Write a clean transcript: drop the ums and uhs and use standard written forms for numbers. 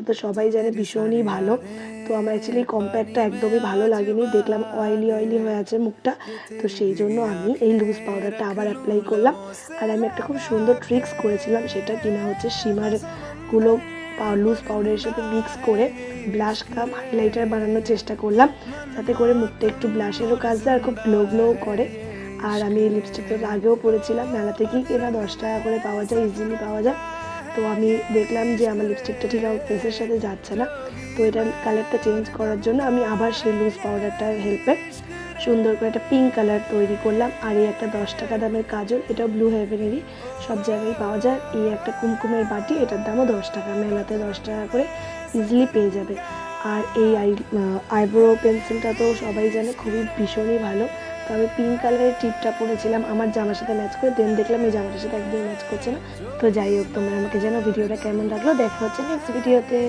তো সবাই জানে ভীষণই ভালো। তো আমার অ্যাকচুয়ালি কম্প্যাক্টটা একদমই ভালো লাগেনি, দেখলাম অয়েলি অয়েলি হয়ে আছে মুখটা। তো সেই জন্য আমি এই লুজ পাউডারটা আবার অ্যাপ্লাই করলাম। আর আমি একটা খুব সুন্দর ট্রিক্স করেছিলাম, সেটা কিনা হচ্ছে শিমারগুলো লুজ পাউডারের সাথে মিক্স করে ব্লাশ কাম হাইলাইটার বানানোর চেষ্টা করলাম, যাতে করে মুখটা একটু ব্লাশেরও কাজ দেয় আর খুব গ্লো গ্লোও করে। আর আমি এই লিপস্টিকটা আগেও পরেছিলাম, মেলা থেকেই কেনা, 10 টাকা করে পাওয়া যায়, ইজিলি পাওয়া যায়। তো আমি দেখলাম যে আমার লিপস্টিকটা ঠিক আমার ফেসের সাথে যাচ্ছে না, তো এটার কালারটা চেঞ্জ করার জন্য আমি আবার সেই লুজ পাউডারটার হেল্পে সুন্দর করে একটা পিঙ্ক কালার তৈরি করলাম। আর এই একটা 10 টাকা দামের কাজল, এটা ব্লু হেভেনেরই, সব জায়গায় পাওয়া যায়। এই একটা কুমকুমের বাটি, এটার দামও 10 টাকা, মেলাতে 10 টাকা করে ইজিলি পেয়ে যাবে। আর এই আইব্রো পেন্সিলটা তো সবাই জানে খুবই ভীষণই ভালো। তো আমি পিঙ্ক কালারের টিপটা পরেছিলাম আমার জামার সাথে ম্যাচ করে, দেন দেখলাম এই জামাটার সাথে একদমই ম্যাচ করছে না। তো যাই হোক, তোমরা আমাকে জানো ভিডিওটা কেমন লাগলো। দেখা হচ্ছে নেক্সট ভিডিওতে।